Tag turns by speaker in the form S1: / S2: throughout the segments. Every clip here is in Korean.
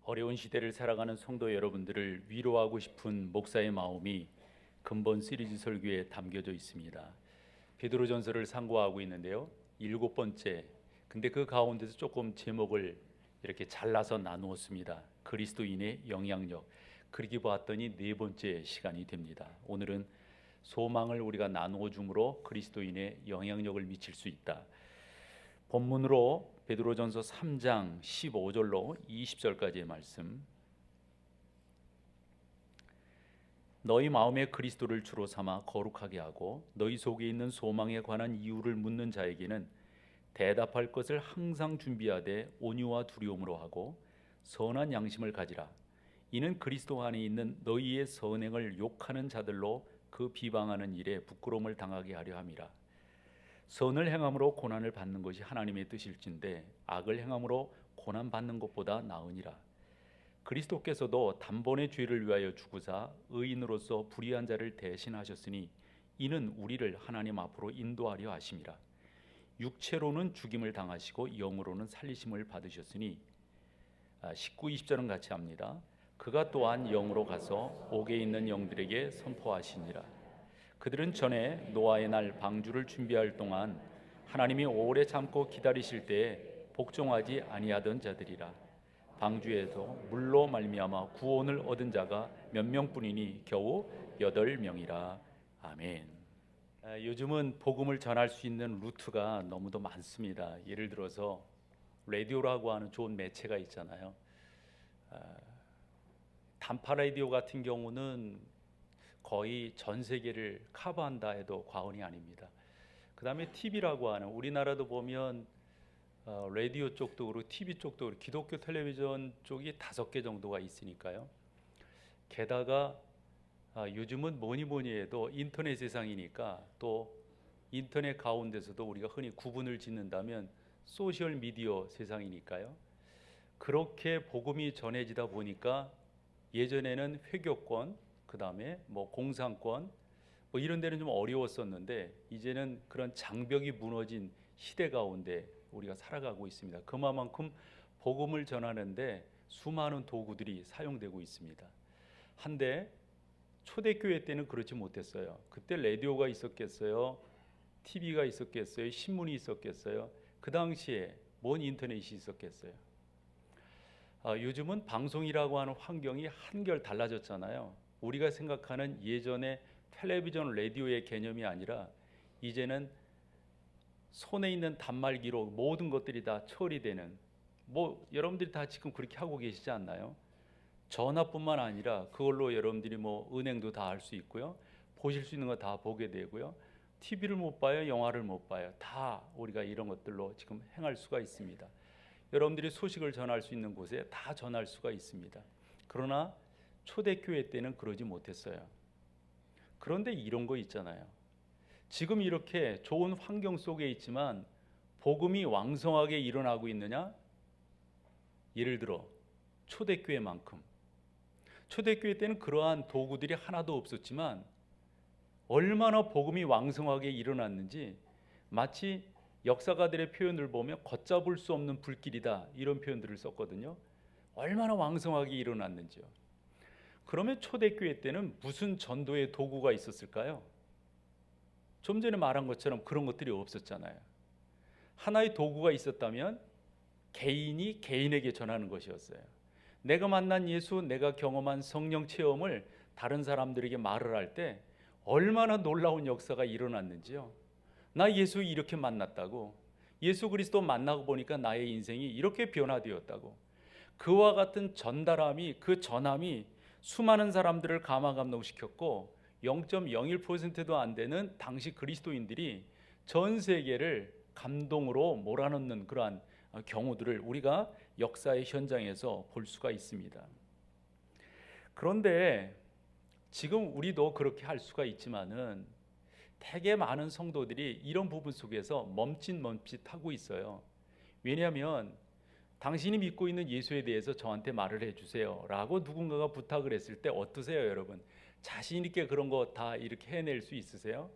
S1: 어려운 시대를 살아가는 성도 여러분들을 위로하고 싶은 목사의 마음이 근본 시리즈 설교에 담겨져 있습니다. 베드로전서를 상고하고 있는데요. 7번째. 근데 그 가운데서 조금 제목을 이렇게 잘라서 나누었습니다. 그리스도인의 영향력. 그렇게 보았더니 4번째 시간이 됩니다. 오늘은 소망을 우리가 나누어 줌으로 그리스도인의 영향력을 미칠 수 있다. 본문으로 베드로전서 3장 15절로 20절까지의 말씀. 너희 마음에 그리스도를 주로 삼아 거룩하게 하고 너희 속에 있는 소망에 관한 이유를 묻는 자에게는 대답할 것을 항상 준비하되 온유와 두려움으로 하고 선한 양심을 가지라. 이는 그리스도 안에 있는 너희의 선행을 욕하는 자들로 그 비방하는 일에 부끄러움을 당하게 하려 함이라. 선을 행함으로 고난을 받는 것이 하나님의 뜻일진데 악을 행함으로 고난 받는 것보다 나으니라. 그리스도께서도 단번에 죄를 위하여 죽으사 의인으로서 불의한 자를 대신하셨으니 이는 우리를 하나님 앞으로 인도하려 하심이라. 육체로는 죽임을 당하시고 영으로는 살리심을 받으셨으니 19, 20절은 같이 합니다. 그가 또한 영으로 가서 옥에 있는 영들에게 선포하시니라. 그들은 전에 노아의 날 방주를 준비할 동안 하나님이 오래 참고 기다리실 때에 복종하지 아니하던 자들이라. 방주에서 물로 말미암아 구원을 얻은 자가 몇 명뿐이니 겨우 8명이라. 아멘. 요즘은 복음을 전할 수 있는 루트가 너무도 많습니다. 예를 들어서 라디오라고 하는 좋은 매체가 있잖아요. 단파 라디오 같은 경우는 거의 전 세계를 커버한다 해도 과언이 아닙니다. 그 다음에 TV라고 하는, 우리나라도 보면 라디오 쪽도 그렇고 TV 쪽도 그렇고 기독교 텔레비전 쪽이 5개 정도가 있으니까요. 게다가 요즘은 뭐니 해도 인터넷 세상이니까 또 인터넷 가운데서도 우리가 흔히 구분을 짓는다면 소셜 미디어 세상이니까요. 그렇게 복음이 전해지다 보니까 예전에는 회교권, 그 다음에 뭐 공산권 이런 데는 좀 어려웠었는데 이제는 그런 장벽이 무너진 시대 가운데 우리가 살아가고 있습니다. 그만큼 복음을 전하는데 수많은 도구들이 사용되고 있습니다. 한데 초대교회 때는 그렇지 못했어요. 그때 라디오가 있었겠어요? TV가 있었겠어요? 신문이 있었겠어요? 그 당시에 뭔 인터넷이 있었겠어요? 요즘은 방송이라고 하는 환경이 한결 달라졌잖아요. 우리가 생각하는 예전의 텔레비전, 라디오의 개념이 아니라 이제는 손에 있는 단말기로 모든 것들이 다 처리되는, 여러분들이 다 지금 그렇게 하고 계시지 않나요? 전화뿐만 아니라 그걸로 여러분들이 은행도 다 할 수 있고요. 보실 수 있는 거 다 보게 되고요. TV를 못 봐요, 영화를 못 봐요. 다 우리가 이런 것들로 지금 행할 수가 있습니다. 여러분들이 소식을 전할 수 있는 곳에 다 전할 수가 있습니다. 그러나 초대교회 때는 그러지 못했어요. 그런데 이런 거 있잖아요. 지금 이렇게 좋은 환경 속에 있지만 복음이 왕성하게 일어나고 있느냐? 예를 들어 초대교회만큼. 초대교회 때는 그러한 도구들이 하나도 없었지만 얼마나 복음이 왕성하게 일어났는지, 마치 역사가들의 표현을 보면 걷잡을 수 없는 불길이다, 이런 표현들을 썼거든요. 얼마나 왕성하게 일어났는지요. 그러면 초대교회 때는 무슨 전도의 도구가 있었을까요? 좀 전에 말한 것처럼 그런 것들이 없었잖아요. 하나의 도구가 있었다면 개인이 개인에게 전하는 것이었어요. 내가 만난 예수, 내가 경험한 성령 체험을 다른 사람들에게 말을 할 때 얼마나 놀라운 역사가 일어났는지요. 나 예수 이렇게 만났다고, 예수 그리스도 만나고 보니까 나의 인생이 이렇게 변화되었다고, 그와 같은 전달함이, 그 전함이 수많은 사람들을 감화감동시켰고 0.01%도 안 되는 당시 그리스도인들이 전 세계를 감동으로 몰아넣는 그러한 경우들을 우리가 역사의 현장에서 볼 수가 있습니다. 그런데 지금 우리도 그렇게 할 수가 있지만은 되게 많은 성도들이 이런 부분 속에서 멈칫멈칫하고 있어요. 왜냐하면 당신이 믿고 있는 예수에 대해서 저한테 말을 해주세요 라고 누군가가 부탁을 했을 때 어떠세요, 여러분? 자신 있게 그런 거 다 이렇게 해낼 수 있으세요?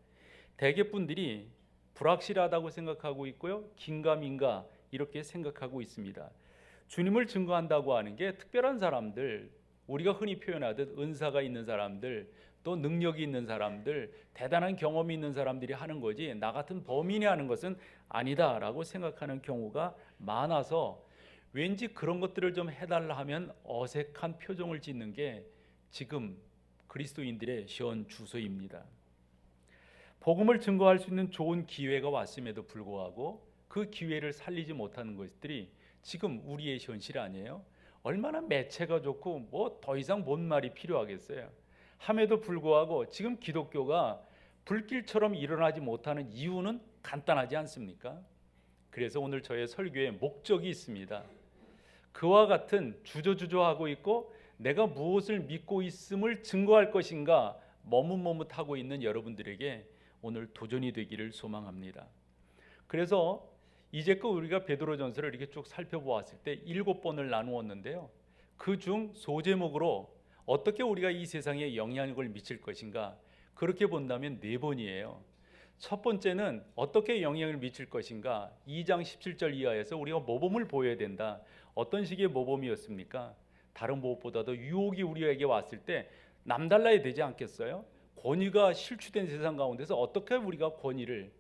S1: 대개 분들이 불확실하다고 생각하고 있고요, 긴가민가 이렇게 생각하고 있습니다. 주님을 증거한다고 하는 게 특별한 사람들, 우리가 흔히 표현하듯 은사가 있는 사람들, 또 능력이 있는 사람들, 대단한 경험이 있는 사람들이 하는 거지 나 같은 범인이 하는 것은 아니다라고 생각하는 경우가 많아서 왠지 그런 것들을 좀 해달라 하면 어색한 표정을 짓는 게 지금 그리스도인들의 현 주소입니다. 복음을 증거할 수 있는 좋은 기회가 왔음에도 불구하고 그 기회를 살리지 못하는 것들이 지금 우리의 현실 아니에요? 얼마나 매체가 좋고 뭐 더 이상 뭔 말이 필요하겠어요? 함에도 불구하고 지금 기독교가 불길처럼 일어나지 못하는 이유는 간단하지 않습니까? 그래서 오늘 저의 설교에 목적이 있습니다. 그와 같은 주저주저하고 있고 내가 무엇을 믿고 있음을 증거할 것인가 머뭇머뭇하고 있는 여러분들에게 오늘 도전이 되기를 소망합니다. 그래서 이제껏 우리가 베드로전서를 이렇게 쭉 살펴보았을 때 7번을 나누었는데요. 그중 소제목으로 어떻게 우리가 이 세상에 영향력을 미칠 것인가, 그렇게 본다면 4번이에요. 첫 번째는 어떻게 영향을 미칠 것인가, 2장 17절 이하에서 우리가 모범을 보여야 된다. 어떤 식의 모범이었습니까? 다른 무엇보다도 유혹이 우리에게 왔을 때 남달라야 되지 않겠어요? 권위가 실추된 세상 가운데서 어떻게 우리가 권위를,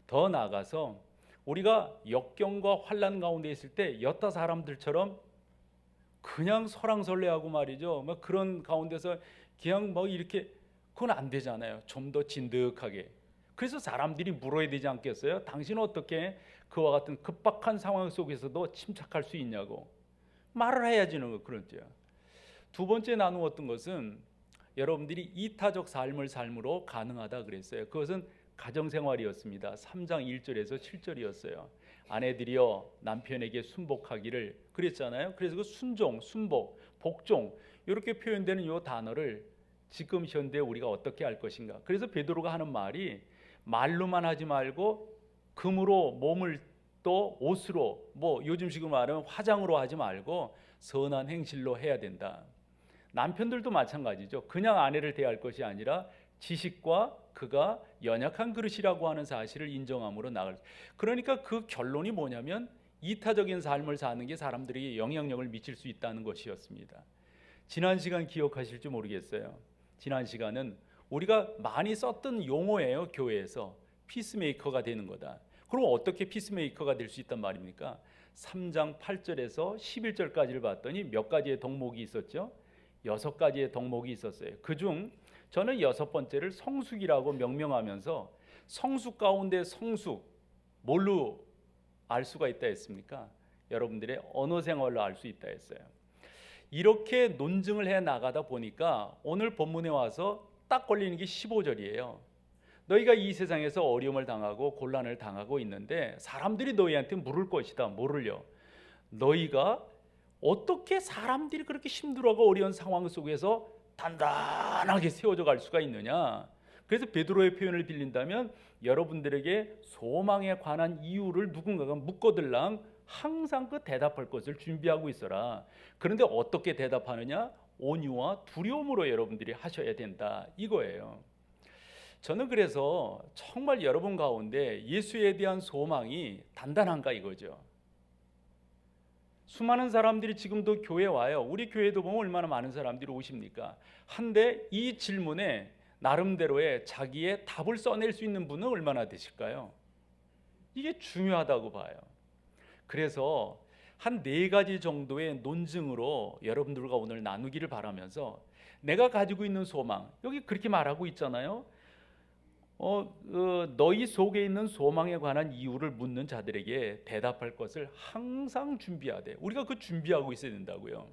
S1: 더 나아가서 우리가 역경과 환난 가운데 있을 때 여타 사람들처럼 그냥 설왕설래하고 말이죠. 막 그런 가운데서 그냥 뭐 이렇게, 그건 안 되잖아요. 좀 더 진득하게. 그래서 사람들이 물어야 되지 않겠어요? 당신은 어떻게 그와 같은 급박한 상황 속에서도 침착할 수 있냐고 말을 해야지는 거. 그렇죠. 두 번째 나누었던 것은 여러분들이 이타적 삶을 삶으로 가능하다 그랬어요. 그것은 가정생활이었습니다. 3장 1절에서 7절이었어요. 아내들이여 남편에게 순복하기를 그랬잖아요. 그래서 그 순종, 순복, 복종 이렇게 표현되는 이 단어를 지금 현대 우리가 어떻게 할 것인가. 그래서 베드로가 하는 말이 말로만 하지 말고 금으로 몸을 또 옷으로, 뭐 요즘식으로 말하면 화장으로 하지 말고 선한 행실로 해야 된다. 남편들도 마찬가지죠. 그냥 아내를 대할 것이 아니라 지식과 그가 연약한 그릇이라고 하는 사실을 인정함으로 나갈. 그러니까 그 결론이 뭐냐면 이타적인 삶을 사는 게 사람들에게 영향력을 미칠 수 있다는 것이었습니다. 지난 시간 기억하실지 모르겠어요. 지난 시간은 우리가 많이 썼던 용어예요. 교회에서 피스메이커가 되는 거다. 그럼 어떻게 피스메이커가 될 수 있단 말입니까? 3장 8절에서 11절까지를 봤더니 몇 가지의 덕목이 있었죠. 6가지의 덕목이 있었어요. 그중 저는 6번째를 성숙이라고 명명하면서 성숙 가운데 성숙, 뭘로 알 수가 있다 했습니까? 여러분들의 언어 생활로 알 수 있다 했어요. 이렇게 논증을 해 나가다 보니까 오늘 본문에 와서 딱 걸리는 게 15절이에요. 너희가 이 세상에서 어려움을 당하고 곤란을 당하고 있는데 사람들이 너희한테 물을 것이다. 뭐를요? 너희가 어떻게 사람들이 그렇게 힘들어하고 어려운 상황 속에서 단단하게 세워져 갈 수가 있느냐. 그래서 베드로의 표현을 빌린다면 여러분들에게 소망에 관한 이유를 누군가가 묻거들랑 항상 그 대답할 것을 준비하고 있어라. 그런데 어떻게 대답하느냐? 온유와 두려움으로 여러분들이 하셔야 된다, 이거예요. 저는 그래서 정말 여러분 가운데 예수에 대한 소망이 단단한가 이거죠. 수많은 사람들이 지금도 교회 와요. 우리 교회도 보면 얼마나 많은 사람들이 오십니까? 한데 이 질문에 나름대로의 자기의 답을 써낼 수 있는 분은 얼마나 되실까요? 이게 중요하다고 봐요. 그래서 한 4가지 정도의 논증으로 여러분들과 오늘 나누기를 바라면서 내가 가지고 있는 소망, 여기 그렇게 말하고 있잖아요. 너희 속에 있는 소망에 관한 이유를 묻는 자들에게 대답할 것을 항상 준비하되, 우리가 그 준비하고 있어야 된다고요.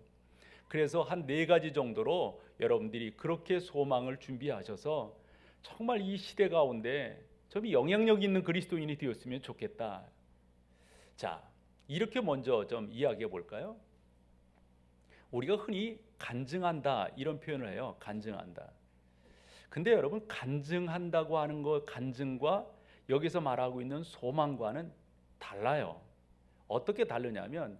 S1: 그래서 한 4가지 정도로 여러분들이 그렇게 소망을 준비하셔서 정말 이 시대 가운데 좀 영향력 있는 그리스도인이 되었으면 좋겠다. 자, 이렇게 먼저 좀 이야기해 볼까요? 우리가 흔히 간증한다 이런 표현을 해요. 간증한다. 근데 여러분, 간증한다고 하는 거, 간증과 여기서 말하고 있는 소망과는 달라요. 어떻게 다르냐면,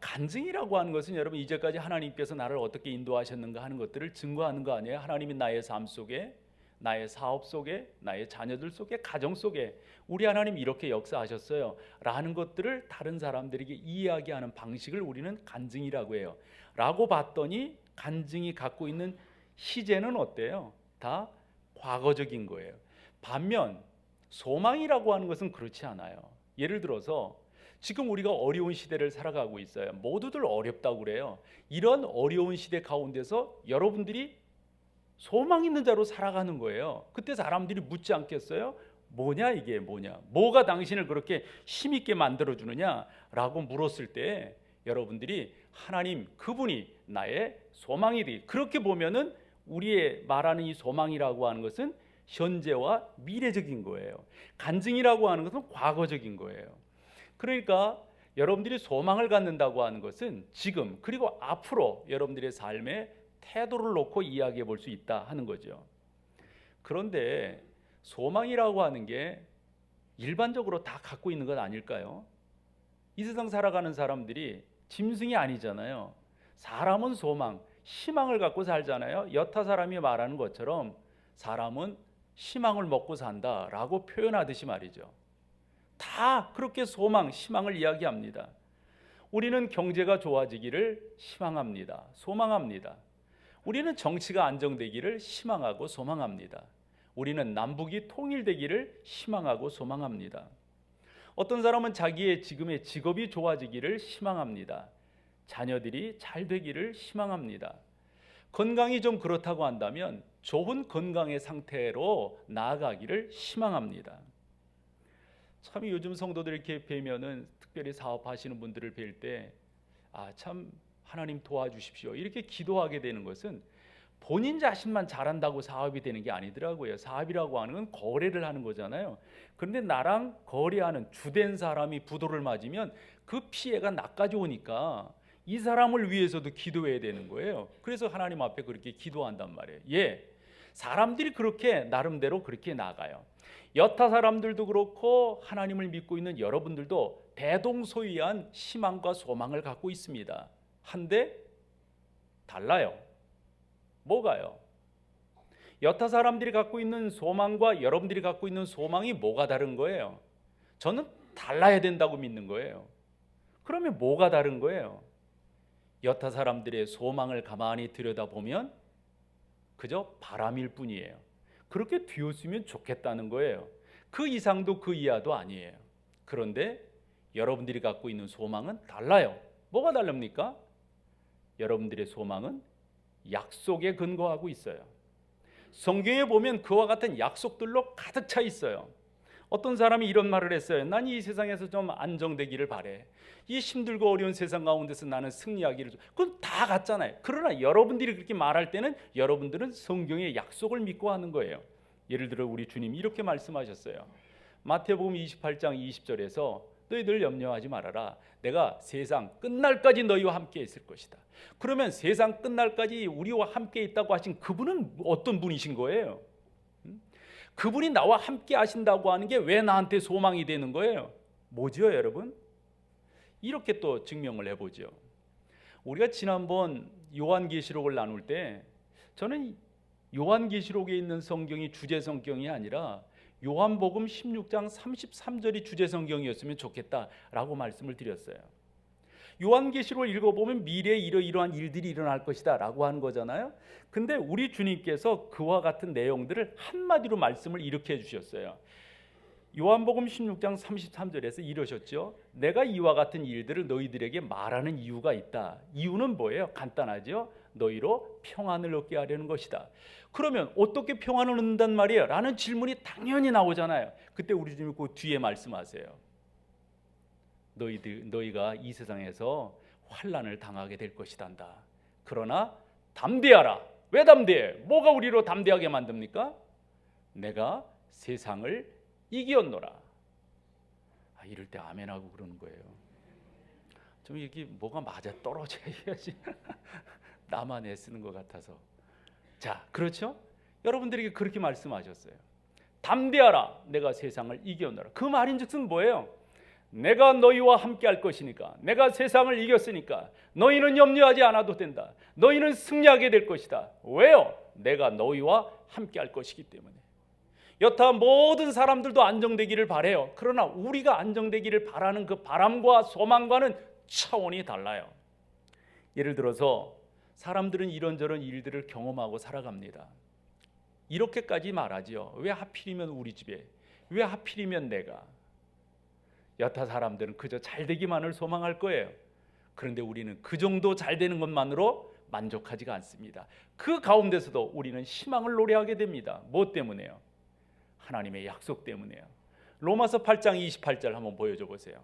S1: 간증이라고 하는 것은 여러분 이제까지 하나님께서 나를 어떻게 인도하셨는가 하는 것들을 증거하는 거 아니에요? 하나님이 나의 삶 속에 나의 사업 속에, 나의 자녀들 속에, 가정 속에 우리 하나님 이렇게 역사하셨어요 라는 것들을 다른 사람들에게 이야기하는 방식을 우리는 간증이라고 해요. 라고 봤더니 간증이 갖고 있는 시제는 어때요? 다 과거적인 거예요. 반면 소망이라고 하는 것은 그렇지 않아요. 예를 들어서 지금 우리가 어려운 시대를 살아가고 있어요. 모두들 어렵다고 그래요. 이런 어려운 시대 가운데서 여러분들이 소망 있는 자로 살아가는 거예요. 그때 사람들이 묻지 않겠어요? 뭐냐 이게 뭐냐? 뭐가 당신을 그렇게 힘있게 만들어주느냐? 라고 물었을 때 여러분들이 하나님 그분이 나의 소망이리. 그렇게 보면은 우리의 말하는 이 소망이라고 하는 것은 현재와 미래적인 거예요. 간증이라고 하는 것은 과거적인 거예요. 그러니까 여러분들이 소망을 갖는다고 하는 것은 지금 그리고 앞으로 여러분들의 삶에 태도를 놓고 이야기해 볼 수 있다 하는 거죠. 그런데 소망이라고 하는 게 일반적으로 다 갖고 있는 것 아닐까요? 이 세상 살아가는 사람들이 짐승이 아니잖아요. 사람은 소망, 희망을 갖고 살잖아요. 여타 사람이 말하는 것처럼 사람은 희망을 먹고 산다라고 표현하듯이 말이죠. 다 그렇게 소망, 희망을 이야기합니다. 우리는 경제가 좋아지기를 희망합니다. 소망합니다. 우리는 정치가 안정되기를 희망하고 소망합니다. 우리는 남북이 통일되기를 희망하고 소망합니다. 어떤 사람은 자기의 지금의 직업이 좋아지기를 희망합니다. 자녀들이 잘 되기를 희망합니다. 건강이 좀 그렇다고 한다면 좋은 건강의 상태로 나아가기를 희망합니다. 참 요즘 성도들 이렇게 뵈면은 특별히 사업하시는 분들을 뵐 때 참 하나님 도와주십시오 이렇게 기도하게 되는 것은 본인 자신만 잘한다고 사업이 되는 게 아니더라고요. 사업이라고 하는 건 거래를 하는 거잖아요. 그런데 나랑 거래하는 주된 사람이 부도를 맞으면 그 피해가 나까지 오니까 이 사람을 위해서도 기도해야 되는 거예요. 그래서 하나님 앞에 그렇게 기도한단 말이에요. 사람들이 그렇게 나름대로 그렇게 나가요. 여타 사람들도 그렇고 하나님을 믿고 있는 여러분들도 대동소이한 희망과 소망을 갖고 있습니다. 한데 달라요. 뭐가요? 여타 사람들이 갖고 있는 소망과 여러분들이 갖고 있는 소망이 뭐가 다른 거예요? 저는 달라야 된다고 믿는 거예요. 그러면 뭐가 다른 거예요? 여타 사람들의 소망을 가만히 들여다보면 그저 바람일 뿐이에요. 그렇게 되었으면 좋겠다는 거예요. 그 이상도 그 이하도 아니에요. 그런데 여러분들이 갖고 있는 소망은 달라요. 뭐가 다릅니까? 여러분들의 소망은 약속에 근거하고 있어요. 성경에 보면 그와 같은 약속들로 가득 차 있어요. 어떤 사람이 이런 말을 했어요. 난 이 세상에서 좀 안정되기를 바래. 이 힘들고 어려운 세상 가운데서 나는 승리하기를. 그건 다 같잖아요. 그러나 여러분들이 그렇게 말할 때는 여러분들은 성경의 약속을 믿고 하는 거예요. 예를 들어 우리 주님이 이렇게 말씀하셨어요. 마태복음 28장 20절에서 너희들 염려하지 말아라. 내가 세상 끝날까지 너희와 함께 있을 것이다. 그러면 세상 끝날까지 우리와 함께 있다고 하신 그분은 어떤 분이신 거예요? 그분이 나와 함께 하신다고 하는 게 왜 나한테 소망이 되는 거예요? 뭐죠, 여러분? 이렇게 또 증명을 해보죠. 우리가 지난번 요한계시록을 나눌 때 저는 요한계시록에 있는 성경이 주제 성경이 아니라 요한복음 16장 33절이 주제 성경이었으면 좋겠다라고 말씀을 드렸어요. 요한계시록을 읽어보면 미래에 이러이러한 일들이 일어날 것이다 라고 하는 거잖아요. 근데 우리 주님께서 그와 같은 내용들을 한마디로 말씀을 이렇게 해주셨어요. 요한복음 16장 33절에서 이러셨죠. 내가 이와 같은 일들을 너희들에게 말하는 이유가 있다. 이유는 뭐예요? 간단하죠. 너희로 평안을 얻게 하려는 것이다. 그러면 어떻게 평안을 얻는단 말이에요? 라는 질문이 당연히 나오잖아요. 그때 우리 주님이 그 뒤에 말씀하세요. 너희가 이 세상에서 환난을 당하게 될 것이단다. 그러나 담대하라. 왜 담대해? 뭐가 우리로 담대하게 만듭니까? 내가 세상을 이기었노라. 이럴 때 아멘하고 그러는 거예요. 좀 이게 뭐가 맞아 떨어져야지. 나만 애쓰는 것 같아서. 자, 그렇죠? 여러분들에게 그렇게 말씀하셨어요. 담대하라. 내가 세상을 이기었노라. 그 말인즉슨 뭐예요? 내가 너희와 함께 할 것이니까, 내가 세상을 이겼으니까 너희는 염려하지 않아도 된다. 너희는 승리하게 될 것이다. 왜요? 내가 너희와 함께 할 것이기 때문에. 여타 모든 사람들도 안정되기를 바라요. 그러나 우리가 안정되기를 바라는 그 바람과 소망과는 차원이 달라요. 예를 들어서 사람들은 이런저런 일들을 경험하고 살아갑니다. 이렇게까지 말하지요. 왜 하필이면 우리 집에? 왜 하필이면 내가? 여타 사람들은 그저 잘 되기만을 소망할 거예요. 그런데 우리는 그 정도 잘 되는 것만으로 만족하지가 않습니다. 그 가운데서도 우리는 희망을 노래하게 됩니다. 무엇 때문에요? 하나님의 약속 때문에요. 로마서 8장 28절 한번 보여줘 보세요.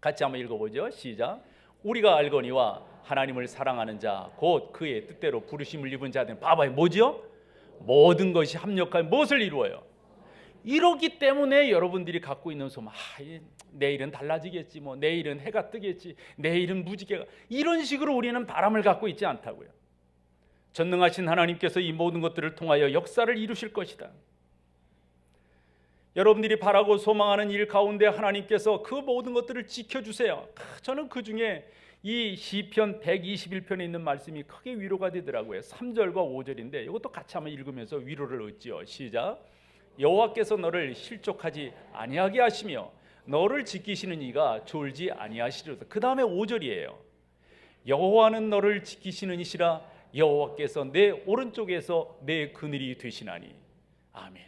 S1: 같이 한번 읽어보죠. 시작. 우리가 알거니와 하나님을 사랑하는 자 곧 그의 뜻대로 부르심을 입은 자들은 봐봐요. 뭐죠? 모든 것이 합력하여 무엇을 이루어요? 이러기 때문에 여러분들이 갖고 있는 소망, 내일은 달라지겠지, 뭐 내일은 해가 뜨겠지, 내일은 무지개가, 이런 식으로 우리는 바람을 갖고 있지 않다고요. 전능하신 하나님께서 이 모든 것들을 통하여 역사를 이루실 것이다. 여러분들이 바라고 소망하는 일 가운데 하나님께서 그 모든 것들을 지켜주세요. 저는 그 중에 이 시편 121편에 있는 말씀이 크게 위로가 되더라고요. 3절과 5절인데 이것도 같이 한번 읽으면서 위로를 얻지요. 시작. 여호와께서 너를 실족하지 아니하게 하시며 너를 지키시는 이가 졸지 아니하시리로다. 그 다음에 5절이에요. 여호와는 너를 지키시는 이시라 여호와께서 내 오른쪽에서 내 그늘이 되시나니. 아멘.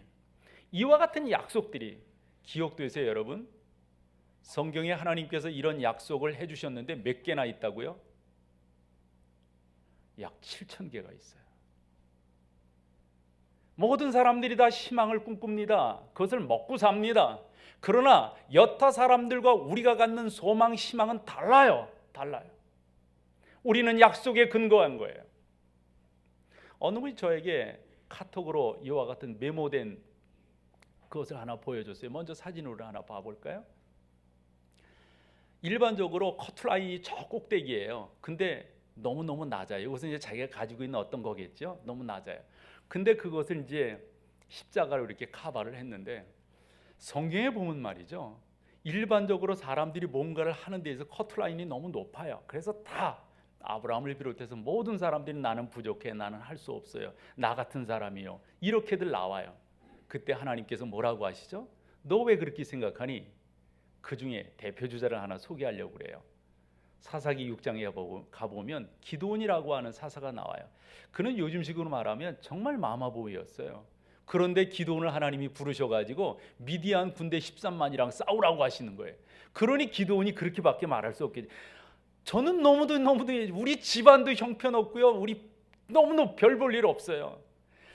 S1: 이와 같은 약속들이 기억되세요, 여러분? 성경에 하나님께서 이런 약속을 해주셨는데 몇 개나 있다고요? 약 7,000개가 있어요. 모든 사람들이 다 희망을 꿈꿉니다. 그것을 먹고 삽니다. 그러나 여타 사람들과 우리가 갖는 소망, 희망은 달라요. 우리는 약속에 근거한 거예요. 어느 분이 저에게 카톡으로 이와 같은 메모된 그것을 하나 보여줬어요. 먼저 사진으로 하나 봐볼까요? 일반적으로 커트라인이 저 꼭대기예요. 근데 너무너무 낮아요. 이것은 이제 자기가 가지고 있는 어떤 거겠죠? 너무 낮아요. 근데 그것을 이제 십자가로 이렇게 카바를 했는데, 성경에 보면 말이죠, 일반적으로 사람들이 뭔가를 하는 데에서 커트라인이 너무 높아요. 그래서 다 아브라함을 비롯해서 모든 사람들이 나는 부족해, 나는 할 수 없어요, 나 같은 사람이요, 이렇게들 나와요. 그때 하나님께서 뭐라고 하시죠? 너 왜 그렇게 생각하니? 그 중에 대표주자를 하나 소개하려고 그래요. 사사기 6장에 가보면 기드온이라고 하는 사사가 나와요. 그는 요즘식으로 말하면 정말 마마보이였어요. 그런데 기드온을 하나님이 부르셔가지고 미디안 군대 13만이랑 싸우라고 하시는 거예요. 그러니 기드온이 그렇게밖에 말할 수 없겠지. 저는 너무도 우리 집안도 형편없고요, 우리 너무너무 별 볼 일 없어요.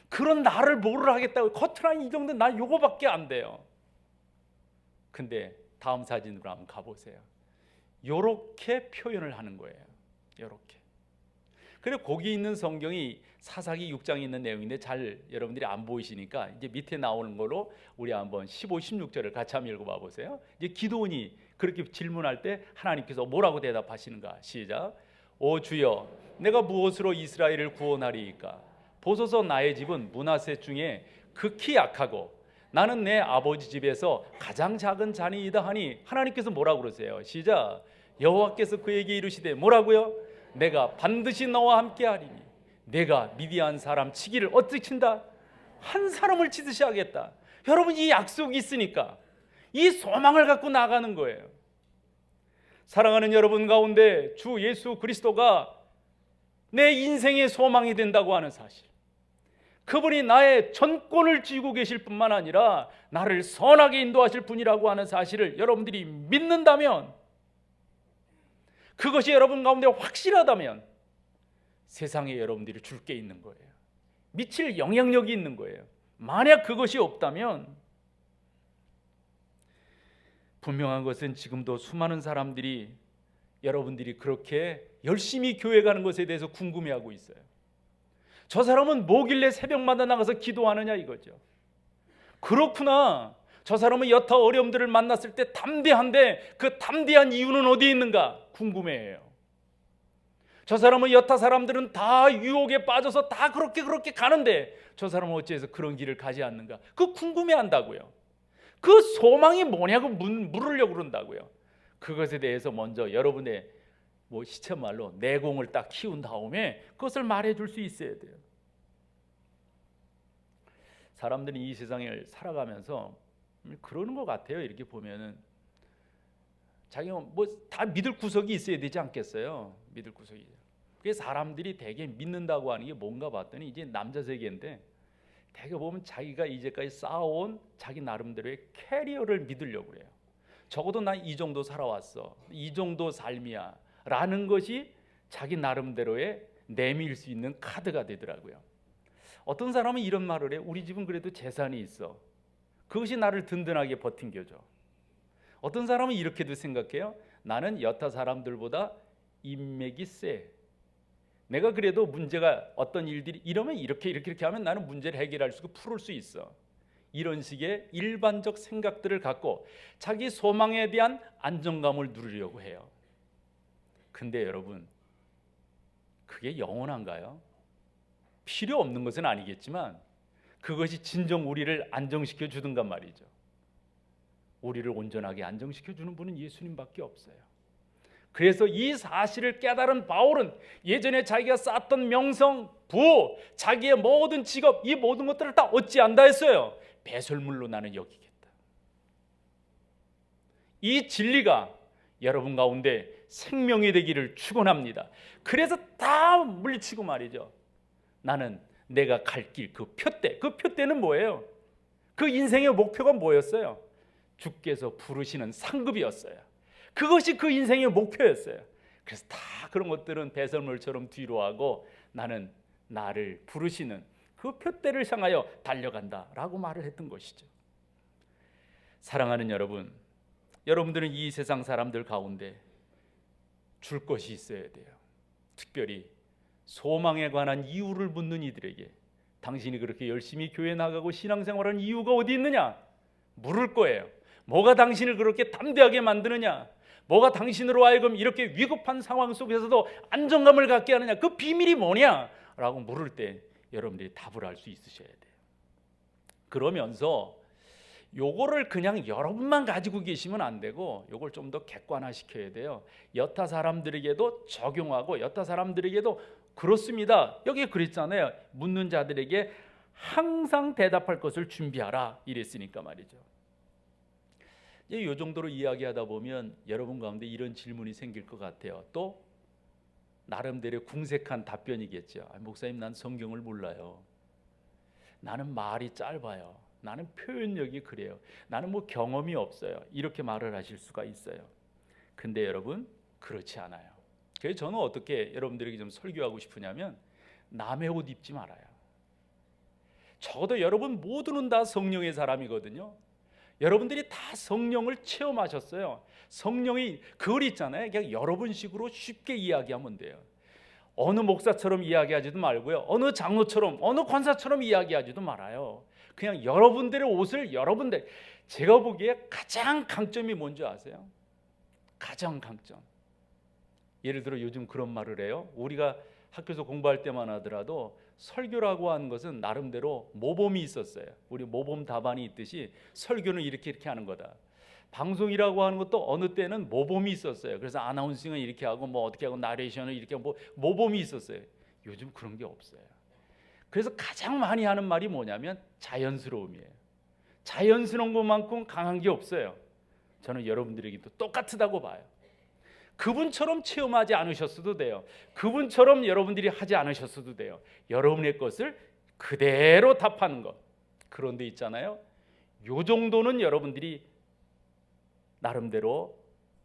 S1: 그런 나를 뭐를 하겠다고, 커트라인 이 정도 나 요거밖에 안 돼요. 근데 다음 사진으로 한번 가보세요. 요렇게 표현을 하는 거예요. 요렇게. 그리고 거기 있는 성경이 사사기 6장에 있는 내용인데 잘 여러분들이 안 보이시니까 이제 밑에 나오는 걸로 우리 한번 15, 16절을 같이 한번 읽어봐 보세요. 이제 기드온이 그렇게 질문할 때 하나님께서 뭐라고 대답하시는가? 시작. 오 주여, 내가 무엇으로 이스라엘을 구원하리이까? 보소서 나의 집은 므낫세 중에 극히 약하고 나는 내 아버지 집에서 가장 작은 자니이다 하니, 하나님께서 뭐라고 그러세요? 시작. 여호와께서 그에게 이르시되 뭐라고요? 내가 반드시 너와 함께 하리니 내가 미디안 사람 치기를 어떻게 친다? 한 사람을 치듯이 하겠다. 여러분, 이 약속이 있으니까 이 소망을 갖고 나가는 거예요. 사랑하는 여러분 가운데 주 예수 그리스도가 내 인생의 소망이 된다고 하는 사실, 그분이 나의 전권을 쥐고 계실 뿐만 아니라 나를 선하게 인도하실 분이라고 하는 사실을 여러분들이 믿는다면, 그것이 여러분 가운데 확실하다면 세상에 여러분들이 줄 게 있는 거예요. 미칠 영향력이 있는 거예요. 만약 그것이 없다면, 분명한 것은 지금도 수많은 사람들이 여러분들이 그렇게 열심히 교회 가는 것에 대해서 궁금해하고 있어요. 저 사람은 뭐길래 새벽마다 나가서 기도하느냐 이거죠. 그렇구나. 저 사람은 여타 어려움들을 만났을 때 담대한데 그 담대한 이유는 어디에 있는가 궁금해해요. 저 사람은 여타 사람들은 다 유혹에 빠져서 다 그렇게 가는데 저 사람은 어찌해서 그런 길을 가지 않는가, 그거 궁금해한다고요. 그 소망이 뭐냐고 물으려고 그런다고요. 그것에 대해서 먼저 여러분의 시쳇말로 내공을 딱 키운 다음에 그것을 말해줄 수 있어야 돼요. 사람들이 이 세상을 살아가면서 그러는 것 같아요. 이렇게 보면은 자기가 다 믿을 구석이 있어야 되지 않겠어요? 믿을 구석이. 그래서 사람들이 되게 믿는다고 하는 게 뭔가 봤더니 이제 남자 세계인데 되게 보면 자기가 이제까지 쌓아온 자기 나름대로의 캐리어를 믿으려고 그래요. 적어도 난 이 정도 살아왔어, 이 정도 삶이야 라는 것이 자기 나름대로의 내밀 수 있는 카드가 되더라고요. 어떤 사람은 이런 말을 해요. 우리 집은 그래도 재산이 있어. 그것이 나를 든든하게 버틴겨줘. 어떤 사람은 이렇게도 생각해요. 나는 여타 사람들보다 인맥이 세. 내가 그래도 문제가 어떤 일들이 이러면 이렇게 하면 나는 문제를 해결할 수 있고 풀을 수 있어. 이런 식의 일반적 생각들을 갖고 자기 소망에 대한 안정감을 누리려고 해요. 근데 여러분, 그게 영원한가요? 필요 없는 것은 아니겠지만 그것이 진정 우리를 안정시켜 주든가 말이죠. 우리를 온전하게 안정시켜 주는 분은 예수님밖에 없어요. 그래서 이 사실을 깨달은 바울은 예전에 자기가 쌓았던 명성, 부, 자기의 모든 직업, 이 모든 것들을 다 얻지 않다 했어요. 배설물로 나는 여기겠다. 이 진리가 여러분 가운데 생명이 되기를 축원합니다. 그래서 다 물리치고 말이죠. 나는 내가 갈 길, 그 표대는 뭐예요? 그 인생의 목표가 뭐였어요? 주께서 부르시는 상급이었어요. 그것이 그 인생의 목표였어요. 그래서 다 그런 것들은 배설물처럼 뒤로 하고 나는 나를 부르시는 그 표대를 향하여 달려간다라고 말을 했던 것이죠. 사랑하는 여러분, 여러분들은 이 세상 사람들 가운데 줄 것이 있어야 돼요. 특별히 소망에 관한 이유를 묻는 이들에게 당신이 그렇게 열심히 교회 나가고 신앙생활하는 이유가 어디 있느냐? 물을 거예요. 뭐가 당신을 그렇게 담대하게 만드느냐? 뭐가 당신으로 하여금 이렇게 위급한 상황 속에서도 안정감을 갖게 하느냐? 그 비밀이 뭐냐? 라고 물을 때 여러분들이 답을 할 수 있으셔야 돼요. 그러면서 요거를 그냥 여러분만 가지고 계시면 안 되고 요걸 좀 더 객관화시켜야 돼요. 여타 사람들에게도 적용하고 여타 사람들에게도 그렇습니다. 여기 그랬잖아요. 묻는 자들에게 항상 대답할 것을 준비하라 이랬으니까 말이죠. 이 정도로 이야기하다 보면 여러분 가운데 이런 질문이 생길 것 같아요. 또 나름대로 궁색한 답변이겠죠. 목사님, 난 성경을 몰라요. 나는 말이 짧아요. 나는 표현력이 그래요. 나는 경험이 없어요. 이렇게 말을 하실 수가 있어요. 근데 여러분, 그렇지 않아요. 그래서 저는 어떻게 여러분들에게 좀 설교하고 싶으냐면 남의 옷 입지 말아요. 적어도 여러분 모두는 다 성령의 사람이거든요. 여러분들이 다 성령을 체험하셨어요. 성령이 그걸 있잖아요. 그냥 여러분식으로 쉽게 이야기하면 돼요. 어느 목사처럼 이야기하지도 말고요. 어느 장로처럼, 어느 권사처럼 이야기하지도 말아요. 그냥 여러분들의 옷을 여러분들, 제가 보기에 가장 강점이 뭔지 아세요? 가장 강점. 예를 들어 요즘 그런 말을 해요. 우리가 학교에서 공부할 때만 하더라도 설교라고 하는 것은 나름대로 모범이 있었어요. 우리 모범 답안이 있듯이 설교는 이렇게 하는 거다. 방송이라고 하는 것도 어느 때는 모범이 있었어요. 그래서 아나운싱은 이렇게 하고 어떻게 하고 나레이션은 이렇게 하고 모범이 있었어요. 요즘 그런 게 없어요. 그래서 가장 많이 하는 말이 뭐냐면 자연스러움이에요. 자연스러운 것만큼 강한 게 없어요. 저는 여러분들에게도 똑같다고 봐요. 그분처럼 체험하지 않으셨어도 돼요. 그분처럼 여러분들이 하지 않으셨어도 돼요. 여러분의 것을 그대로 답하는 것. 그런데 있잖아요. 요 정도는 여러분들이 나름대로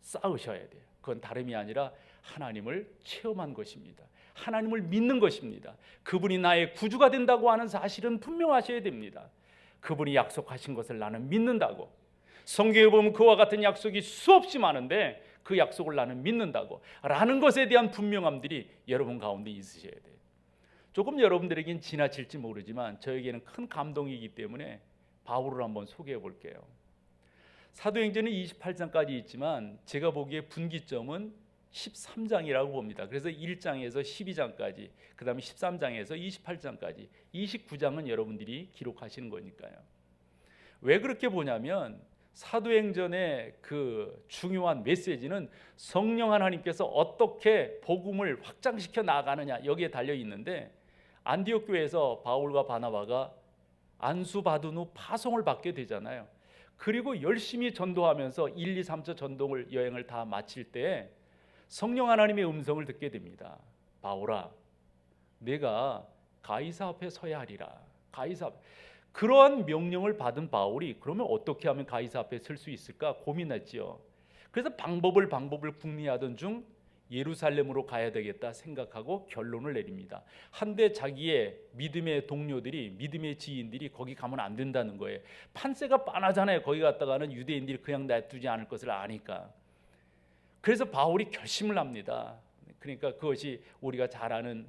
S1: 쌓으셔야 돼요. 그건 다름이 아니라 하나님을 체험한 것입니다. 하나님을 믿는 것입니다. 그분이 나의 구주가 된다고 하는 사실은 분명하셔야 됩니다. 그분이 약속하신 것을 나는 믿는다고. 성경에 보면 그와 같은 약속이 수없이 많은데 그 약속을 나는 믿는다고 라는 것에 대한 분명함들이 여러분 가운데 있으셔야 돼요. 조금 여러분들에겐 지나칠지 모르지만 저에게는 큰 감동이기 때문에 바울을 한번 소개해 볼게요. 사도행전은 28장까지 있지만 제가 보기에 분기점은 13장이라고 봅니다. 그래서 1장에서 12장까지, 그 다음에 13장에서 28장까지, 29장은 여러분들이 기록하시는 거니까요. 왜 그렇게 보냐면 사도행전의 그 중요한 메시지는 성령 하나님께서 어떻게 복음을 확장시켜 나가느냐 여기에 달려 있는데, 안디옥 교회에서 바울과 바나바가 안수받은 후 파송을 받게 되잖아요. 그리고 열심히 전도하면서 1, 2, 3차 전도를 여행을 다 마칠 때 성령 하나님의 음성을 듣게 됩니다. 바울아, 내가 가이사 앞에 서야 하리라. 가이사 앞에. 그러한 명령을 받은 바울이 그러면 어떻게 하면 가이사 앞에 설 수 있을까 고민했지요. 그래서 방법을 궁리하던 중 예루살렘으로 가야 되겠다 생각하고 결론을 내립니다. 한데 자기의 믿음의 동료들이, 믿음의 지인들이 거기 가면 안 된다는 거예요. 판세가 빤하잖아요. 거기 갔다가는 유대인들이 그냥 놔두지 않을 것을 아니까. 그래서 바울이 결심을 합니다. 그러니까 그것이 우리가 잘 아는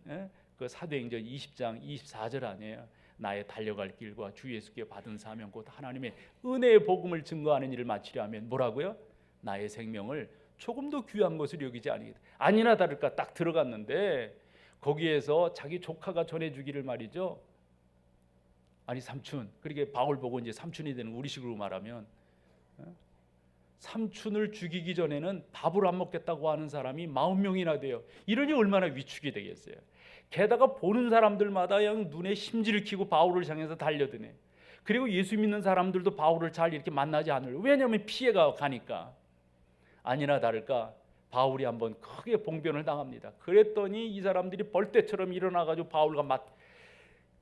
S1: 그 사도행전 20장 24절 아니에요. 나의 달려갈 길과 주 예수께 받은 사명 곧 하나님의 은혜의 복음을 증거하는 일을 마치려 하면 뭐라고요? 나의 생명을 조금 더 귀한 것을 여기지 아니겠다. 아니나 다를까 딱 들어갔는데 거기에서 자기 조카가 전해주기를 말이죠. 아니 삼촌, 그렇게 바울 보고 이제 삼촌이 되는 우리식으로 말하면 삼촌을 죽이기 전에는 밥을 안 먹겠다고 하는 사람이 40명이나 돼요. 이러니 얼마나 위축이 되겠어요. 게다가 보는 사람들마다 그냥 눈에 심지를 켜고 바울을 향해서 달려드네. 그리고 예수 믿는 사람들도 바울을 잘 이렇게 만나지 않으려. 왜냐하면 피해가 가니까. 아니나 다를까 바울이 한번 크게 봉변을 당합니다. 그랬더니 이 사람들이 벌떼처럼 일어나가지고 바울과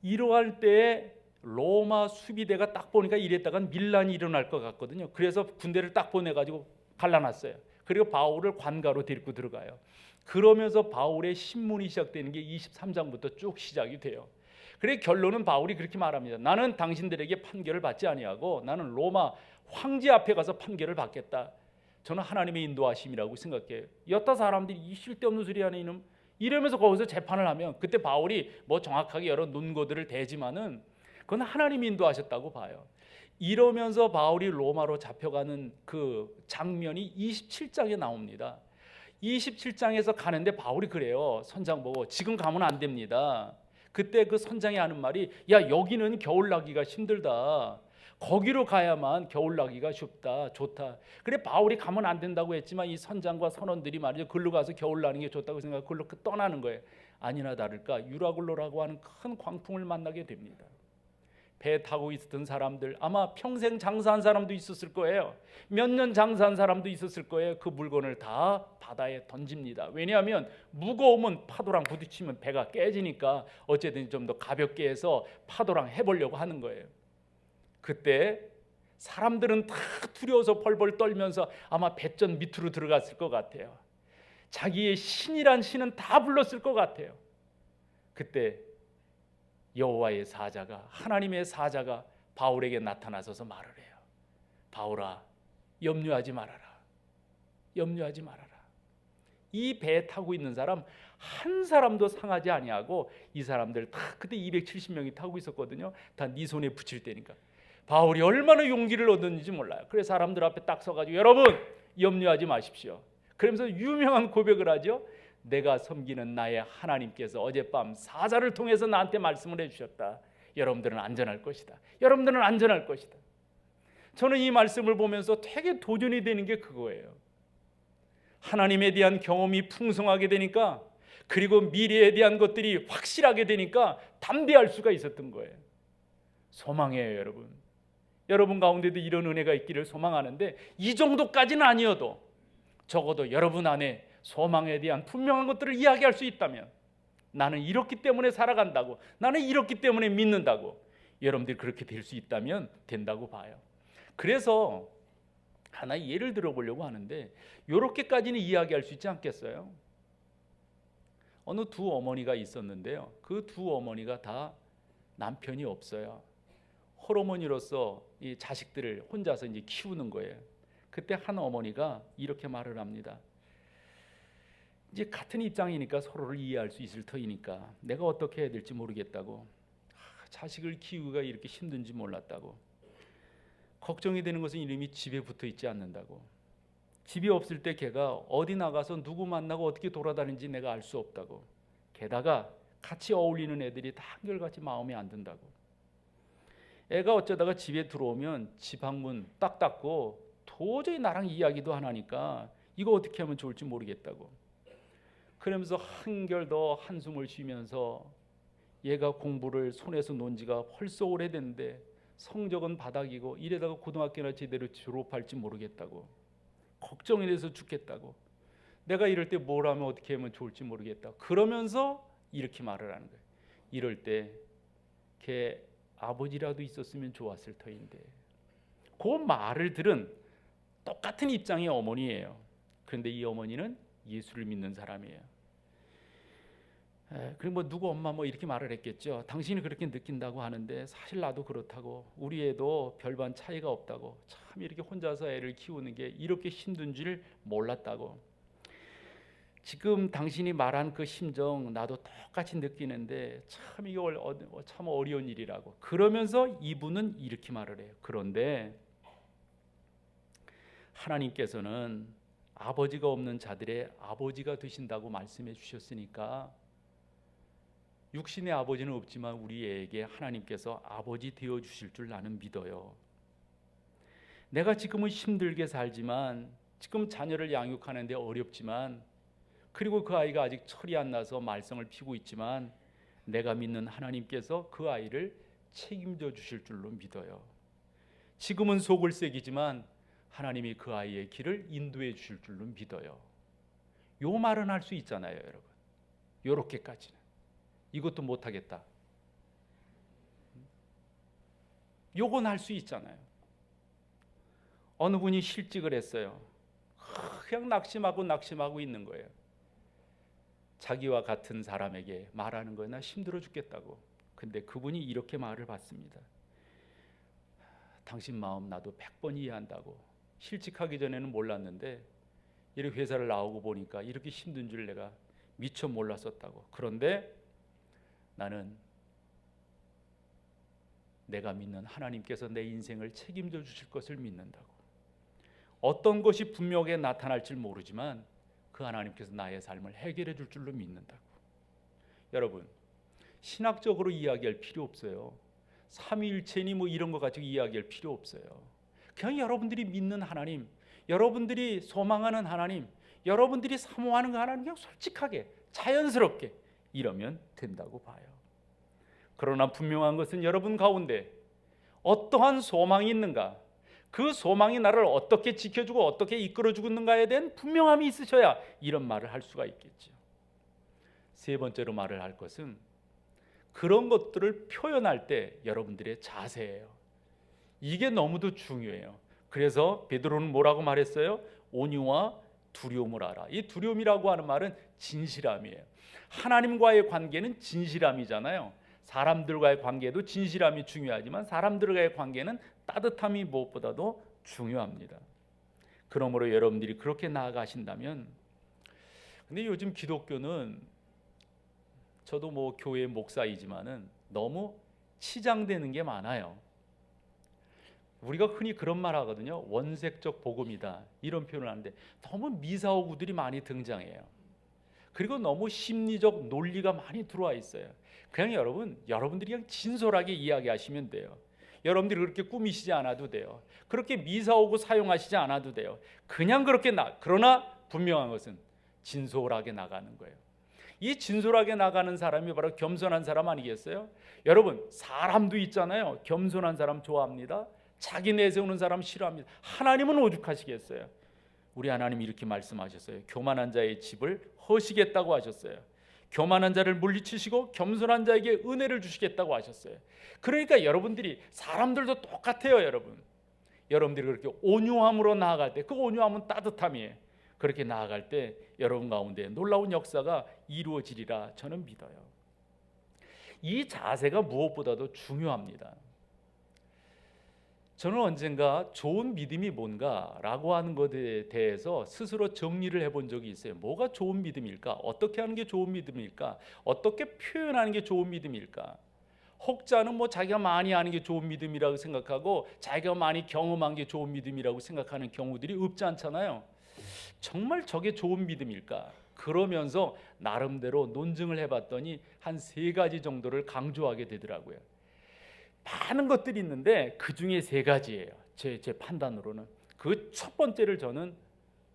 S1: 이러할 때 로마 수비대가 딱 보니까 이랬다간 밀란이 일어날 것 같거든요. 그래서 군대를 딱 보내가지고 갈라놨어요. 그리고 바울을 관가로 데리고 들어가요. 그러면서 바울의 신문이 시작되는 게 23장부터 쭉 시작이 돼요. 그래 결론은 바울이 그렇게 말합니다. 나는 당신들에게 판결을 받지 아니하고 나는 로마 황제 앞에 가서 판결을 받겠다. 저는 하나님의 인도하심이라고 생각해요. 여타 사람들이 이 쓸데없는 소리 하는 이놈 이러면서 거기서 재판을 하면 그때 바울이 뭐 정확하게 여러 논거들을 대지만은 그건 하나님이 인도하셨다고 봐요. 이러면서 바울이 로마로 잡혀가는 그 장면이 27장에 나옵니다. 27장에서 가는데 바울이 그래요. 선장 보고 지금 가면 안 됩니다. 그때 그 선장이 하는 말이 야 여기는 겨울 나기가 힘들다. 거기로 가야만 겨울 나기가 쉽다, 좋다. 그래 바울이 가면 안 된다고 했지만 이 선장과 선원들이 말이죠. 글로 가서 겨울 나는 게 좋다고 생각하고 글로 떠나는 거예요. 아니나 다를까 유라굴로라고 하는 큰 광풍을 만나게 됩니다. 배 타고 있었던 사람들 아마 평생 장사한 사람도 있었을 거예요. 몇 년 장사한 사람도 있었을 거예요. 그 물건을 다 바다에 던집니다. 왜냐하면 무거우면 파도랑 부딪히면 배가 깨지니까 어쨌든 좀 더 가볍게 해서 파도랑 해보려고 하는 거예요. 그때 사람들은 다 두려워서 벌벌 떨면서 아마 배전 밑으로 들어갔을 것 같아요. 자기의 신이란 신은 다 불렀을 것 같아요. 그때 여호와의 사자가 하나님의 사자가 바울에게 나타나서서 말을 해요. 바울아 염려하지 말아라. 염려하지 말아라. 이 배 타고 있는 사람 한 사람도 상하지 아니하고 이 사람들 다 그때 270명이 타고 있었거든요. 다 네 손에 붙일 때니까. 바울이 얼마나 용기를 얻었는지 몰라요. 그래서 사람들 앞에 딱 서가지고 여러분 염려하지 마십시오. 그러면서 유명한 고백을 하죠. 내가 섬기는 나의 하나님께서 어젯밤 사자를 통해서 나한테 말씀을 해주셨다. 여러분들은 안전할 것이다. 여러분들은 안전할 것이다. 저는 이 말씀을 보면서 되게 도전이 되는 게 그거예요. 하나님에 대한 경험이 풍성하게 되니까 그리고 미래에 대한 것들이 확실하게 되니까 담대할 수가 있었던 거예요. 소망해요 여러분. 여러분 가운데도 이런 은혜가 있기를 소망하는데 이 정도까지는 아니어도 적어도 여러분 안에 소망에 대한 분명한 것들을 이야기할 수 있다면 나는 이렇기 때문에 살아간다고 나는 이렇기 때문에 믿는다고 여러분들이 그렇게 될 수 있다면 된다고 봐요. 그래서 하나 예를 들어보려고 하는데 이렇게까지는 이야기할 수 있지 않겠어요? 어느 두 어머니가 있었는데요. 그 두 어머니가 다 남편이 없어요. 홀어머니로서 이 자식들을 혼자서 이제 키우는 거예요. 그때 한 어머니가 이렇게 말을 합니다. 이제 같은 입장이니까 서로를 이해할 수 있을 터이니까 내가 어떻게 해야 될지 모르겠다고, 자식을 키우기가 이렇게 힘든지 몰랐다고, 걱정이 되는 것은 이놈이 집에 붙어 있지 않는다고, 집이 없을 때 걔가 어디 나가서 누구 만나고 어떻게 돌아다니는지 내가 알 수 없다고, 게다가 같이 어울리는 애들이 다 한결같이 마음에 안 든다고. 애가 어쩌다가 집에 들어오면 집 방문 딱 닫고 도저히 나랑 이야기도 안 하니까 이거 어떻게 하면 좋을지 모르겠다고. 그러면서 한결 더 한숨을 쉬면서 얘가 공부를 손에서 논 지가 벌써 오래됐는데 성적은 바닥이고 이래다가 고등학교나 제대로 졸업할지 모르겠다고. 걱정이 돼서 죽겠다고. 내가 이럴 때 뭘 하면 어떻게 하면 좋을지 모르겠다. 그러면서 이렇게 말을 하는 거예요. 이럴 때 걔 아버지라도 있었으면 좋았을 터인데. 그 말을 들은 똑같은 입장의 어머니예요. 그런데 이 어머니는 예수를 믿는 사람이에요. 그리고 뭐 누구 엄마 뭐 이렇게 말을 했겠죠. 당신이 그렇게 느낀다고 하는데 사실 나도 그렇다고. 우리 애도 별반 차이가 없다고. 참 이렇게 혼자서 애를 키우는 게 이렇게 힘든 줄 몰랐다고. 지금 당신이 말한 그 심정 나도 똑같이 느끼는데 참 이거 참 어려운 일이라고. 그러면서 이분은 이렇게 말을 해요. 그런데 하나님께서는 아버지가 없는 자들의 아버지가 되신다고 말씀해 주셨으니까 육신의 아버지는 없지만 우리 애에게 하나님께서 아버지 되어 주실 줄 나는 믿어요. 내가 지금은 힘들게 살지만 지금 자녀를 양육하는데 어렵지만 그리고 그 아이가 아직 철이 안 나서 말썽을 피우고 있지만 내가 믿는 하나님께서 그 아이를 책임져 주실 줄로 믿어요. 지금은 속을 새기지만 하나님이 그 아이의 길을 인도해 주실 줄로 믿어요. 요 말은 할 수 있잖아요, 여러분. 요렇게까지는. 이것도 못하겠다. 요건 할 수 있잖아요. 어느 분이 실직을 했어요. 그냥 낙심하고 있는 거예요. 자기와 같은 사람에게 말하는 거야. 나 힘들어 죽겠다고. 근데 그분이 이렇게 말을 받습니다. 당신 마음 나도 100번 이해한다고. 실직하기 전에는 몰랐는데 이렇게 회사를 나오고 보니까 이렇게 힘든 줄 내가 미처 몰랐었다고. 그런데 나는 내가 믿는 하나님께서 내 인생을 책임져 주실 것을 믿는다고. 어떤 것이 분명하게 나타날지 모르지만 그 하나님께서 나의 삶을 해결해 줄 줄로 믿는다고. 여러분, 신학적으로 이야기할 필요 없어요. 삼위일체니 뭐 이런 거 가지고 이야기할 필요 없어요. 그냥 여러분들이 믿는 하나님, 여러분들이 소망하는 하나님, 여러분들이 사모하는 그 하나님 그냥 솔직하게 자연스럽게 이러면 된다고 봐요. 그러나 분명한 것은 여러분 가운데 어떠한 소망이 있는가, 그 소망이 나를 어떻게 지켜주고 어떻게 이끌어주고 있는가에 대한 분명함이 있으셔야 이런 말을 할 수가 있겠죠. 세 번째로 말을 할 것은 그런 것들을 표현할 때 여러분들의 자세예요. 이게 너무도 중요해요. 그래서 베드로는 뭐라고 말했어요? 온유와 두려움을 알아. 이 두려움이라고 하는 말은 진실함이에요. 하나님과의 관계는 진실함이잖아요. 사람들과의 관계도 진실함이 중요하지만 사람들과의 관계는 따뜻함이 무엇보다도 중요합니다. 그러므로 여러분들이 그렇게 나아가신다면, 근데 요즘 기독교는 저도 뭐 교회 목사이지만은 너무 치장되는 게 많아요. 우리가 흔히 그런 말 하거든요. 원색적 복음이다 이런 표현을 하는데 너무 미사오구들이 많이 등장해요. 그리고 너무 심리적 논리가 많이 들어와 있어요. 그냥 여러분들이 그냥 진솔하게 이야기하시면 돼요. 여러분들이 그렇게 꾸미시지 않아도 돼요. 그렇게 미사오구 사용하시지 않아도 돼요. 그냥 그렇게 그러나 분명한 것은 진솔하게 나가는 거예요. 이 진솔하게 나가는 사람이 바로 겸손한 사람 아니겠어요? 여러분, 사람도 있잖아요. 겸손한 사람 좋아합니다. 자기 내세우는 사람 싫어합니다. 하나님은 오죽하시겠어요? 우리 하나님이 이렇게 말씀하셨어요. 교만한 자의 집을 허시겠다고 하셨어요. 교만한 자를 물리치시고 겸손한 자에게 은혜를 주시겠다고 하셨어요. 그러니까 여러분들이 사람들도 똑같아요, 여러분. 여러분들이 그렇게 온유함으로 나아갈 때, 그 온유함은 따뜻함이에요. 그렇게 나아갈 때 여러분 가운데 놀라운 역사가 이루어지리라 저는 믿어요. 이 자세가 무엇보다도 중요합니다. 저는 언젠가 좋은 믿음이 뭔가라고 하는 것에 대해서 스스로 정리를 해본 적이 있어요. 뭐가 좋은 믿음일까? 어떻게 하는 게 좋은 믿음일까? 어떻게 표현하는 게 좋은 믿음일까? 혹자는 뭐 자기가 많이 아는 게 좋은 믿음이라고 생각하고 자기가 많이 경험한 게 좋은 믿음이라고 생각하는 경우들이 없지 않잖아요. 정말 저게 좋은 믿음일까? 그러면서 나름대로 논증을 해봤더니 한 3가지 정도를 강조하게 되더라고요. 많은 것들이 있는데 그 중에 세 가지예요. 제 판단으로는. 그 첫 번째를 저는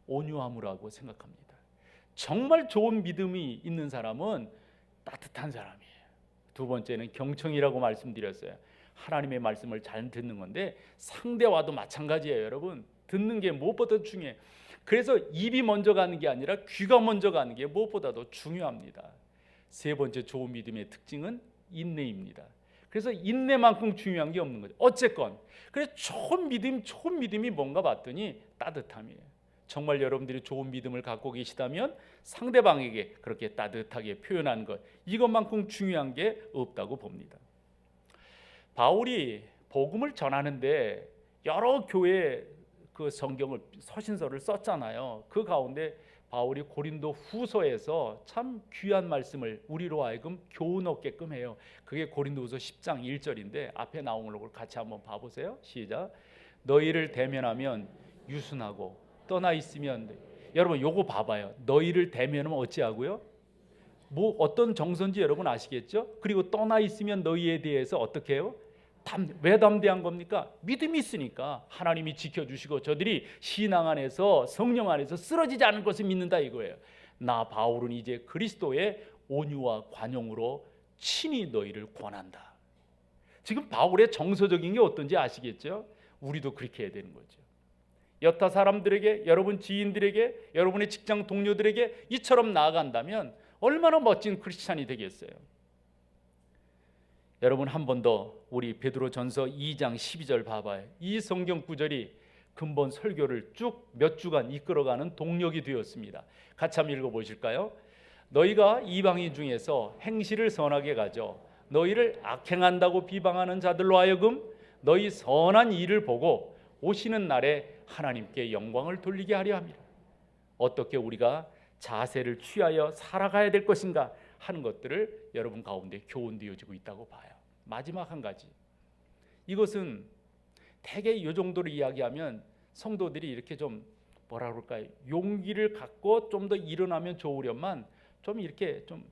S1: 온유함이라고 생각합니다. 정말 좋은 믿음이 있는 사람은 따뜻한 사람이에요. 두 번째는 경청이라고 말씀드렸어요. 하나님의 말씀을 잘 듣는 건데 상대와도 마찬가지예요. 여러분, 듣는 게 무엇보다 중요해요. 그래서 입이 먼저 가는 게 아니라 귀가 먼저 가는 게 무엇보다도 중요합니다. 세 번째 좋은 믿음의 특징은 인내입니다. 그래서 인내만큼 중요한 게 없는 거죠. 어쨌건 그래서 좋은 믿음이 뭔가 봤더니 따뜻함이에요. 정말 여러분들이 좋은 믿음을 갖고 계시다면 상대방에게 그렇게 따뜻하게 표현하는 것, 이것만큼 중요한 게 없다고 봅니다. 바울이 복음을 전하는데 여러 교회 그 성경을 서신서를 썼잖아요. 그 가운데 바울이 고린도 후서에서 참 귀한 말씀을 우리로 하여금 교훈 얻게끔 해요. 그게 고린도후서 10장 1절인데 앞에 나온 걸 같이 한번 봐보세요. 시작. 너희를 대면하면 유순하고 떠나 있으면, 여러분 요거 봐봐요. 너희를 대면하면 어찌하고요? 뭐 어떤 정서인지 여러분 아시겠죠? 그리고 떠나 있으면 너희에 대해서 어떻게 해요? 왜 담대한 겁니까? 믿음이 있으니까 하나님이 지켜주시고 저들이 신앙 안에서 성령 안에서 쓰러지지 않을 것을 믿는다 이거예요. 나 바울은 이제 그리스도의 온유와 관용으로 친히 너희를 권한다. 지금 바울의 정서적인 게 어떤지 아시겠죠? 우리도 그렇게 해야 되는 거죠. 여타 사람들에게, 여러분 지인들에게, 여러분의 직장 동료들에게 이처럼 나아간다면 얼마나 멋진 크리스찬이 되겠어요. 여러분 한 번 더 우리 베드로전서 2장 12절 봐봐요. 이 성경 구절이 근본 설교를 쭉 몇 주간 이끌어가는 동력이 되었습니다. 같이 한번 읽어보실까요? 너희가 이방인 중에서 행실을 선하게 가져 너희를 악행한다고 비방하는 자들로 하여금 너희 선한 일을 보고 오시는 날에 하나님께 영광을 돌리게 하려 합니다. 어떻게 우리가 자세를 취하여 살아가야 될 것인가 하는 것들을 여러분 가운데 교훈되어지고 있다고 봐요. 마지막 한 가지, 이것은 대개 이 정도로 이야기하면 성도들이 이렇게 좀 뭐라 그럴까요? 용기를 갖고 좀 더 일어나면 좋으련만 좀 이렇게 좀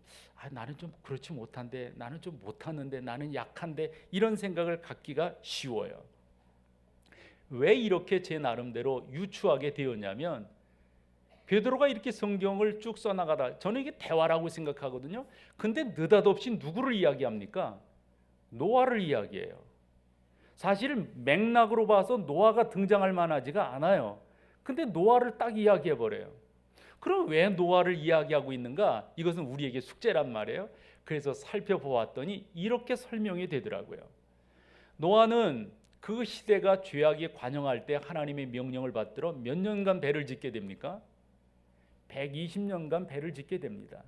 S1: 나는 좀 그렇지 못한데, 나는 좀 못하는데, 나는 약한데, 이런 생각을 갖기가 쉬워요. 왜 이렇게 제 나름대로 유추하게 되었냐면, 베드로가 이렇게 성경을 쭉 써나가다, 저는 이게 대화라고 생각하거든요. 근데 느닷없이 누구를 이야기합니까? 노아를 이야기해요. 사실 맥락으로 봐서 노아가 등장할 만하지가 않아요. 근데 노아를 딱 이야기해 버려요. 그럼 왜 노아를 이야기하고 있는가? 이것은 우리에게 숙제란 말이에요. 그래서 살펴보았더니 이렇게 설명이 되더라고요. 노아는 그 시대가 죄악에 관영할 때 하나님의 명령을 받들어 몇 년간 배를 짓게 됩니까? 120년간 배를 짓게 됩니다.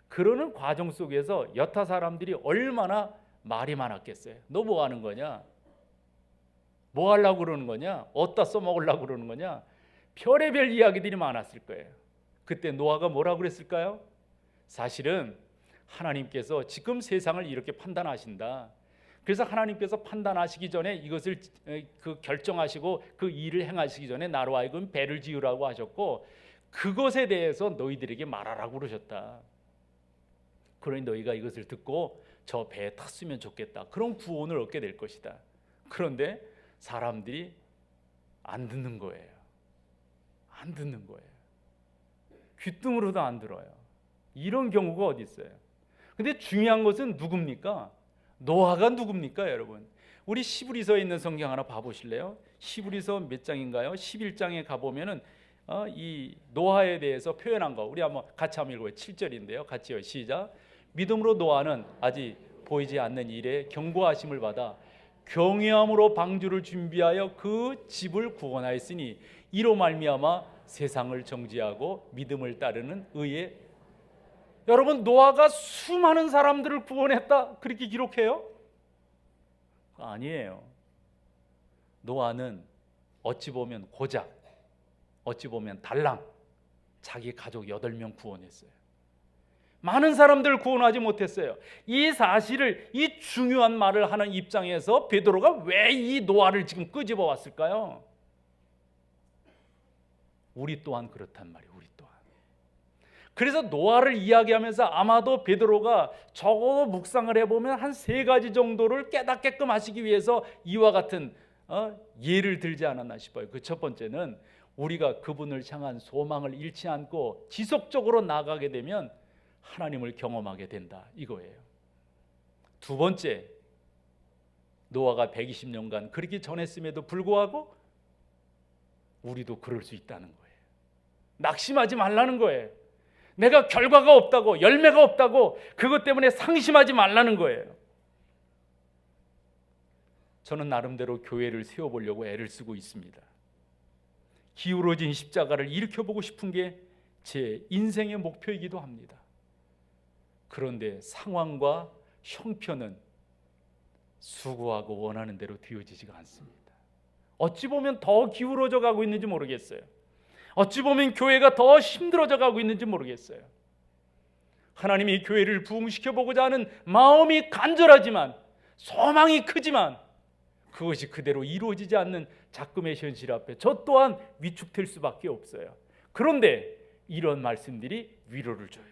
S1: 그러는 과정 속에서 여타 사람들이 얼마나 말이 많았겠어요. 너 뭐 하는 거냐? 뭐 하려고 그러는 거냐? 어디다 써먹으려고 그러는 거냐? 별의별 이야기들이 많았을 거예요. 그때 노아가 뭐라고 그랬을까요? 사실은 하나님께서 지금 세상을 이렇게 판단하신다. 그래서 하나님께서 판단하시기 전에 이것을 결정하시고 그 일을 행하시기 전에 나로 하여금 배를 지으라고 하셨고, 그것에 대해서 너희들에게 말하라고 그러셨다. 그러니 너희가 이것을 듣고 저 배에 탔으면 좋겠다. 그런 구원을 얻게 될 것이다. 그런데 사람들이 안 듣는 거예요. 안 듣는 거예요. 귀등으로도 안 들어요. 이런 경우가 어디 있어요? 근데 중요한 것은 누굽니까? 노아가 누굽니까, 여러분? 우리 시브리서에 있는 성경 하나 봐보실래요? 시브리서 몇 장인가요? 11장에 가보면은 이 노아에 대해서 표현한 거 우리 한번 같이 한번 읽어요. 7절인데요. 같이요. 시작. 믿음으로 노아는 아직 보이지 않는 일에 경고하심을 받아 경외함으로 방주를 준비하여 그 집을 구원하였으니 이로 말미암아 세상을 정죄하고 믿음을 따르는 의에. 여러분, 노아가 수많은 사람들을 구원했다 그렇게 기록해요? 아니에요. 노아는 어찌 보면 고작, 어찌 보면 달랑 자기 가족 8명 구원했어요. 많은 사람들을 구원하지 못했어요. 이 사실을, 이 중요한 말을 하는 입장에서 베드로가 왜 이 노아를 지금 끄집어 왔을까요? 우리 또한 그렇단 말이에요. 우리 또한. 그래서 노아를 이야기하면서 아마도 베드로가 적어도 묵상을 해보면 한 3가지 정도를 깨닫게끔 하시기 위해서 이와 같은 예를 들지 않았나 싶어요. 그 첫 번째는 우리가 그분을 향한 소망을 잃지 않고 지속적으로 나아가게 되면 하나님을 경험하게 된다, 이거예요. 두 번째, 노아가 120년간 그렇게 전했음에도 불구하고 우리도 그럴 수 있다는 거예요. 낙심하지 말라는 거예요. 내가 결과가 없다고, 열매가 없다고 그것 때문에 상심하지 말라는 거예요. 저는 나름대로 교회를 세워보려고 애를 쓰고 있습니다. 기울어진 십자가를 일으켜보고 싶은 게 제 인생의 목표이기도 합니다. 그런데 상황과 형편은 수고하고 원하는 대로 되어지지가 않습니다. 어찌 보면 더 기울어져 가고 있는지 모르겠어요. 어찌 보면 교회가 더 힘들어져 가고 있는지 모르겠어요. 하나님이 교회를 부흥시켜 보고자 하는 마음이 간절하지만, 소망이 크지만 그것이 그대로 이루어지지 않는 작금의 현실 앞에 저 또한 위축될 수밖에 없어요. 그런데 이런 말씀들이 위로를 줘요.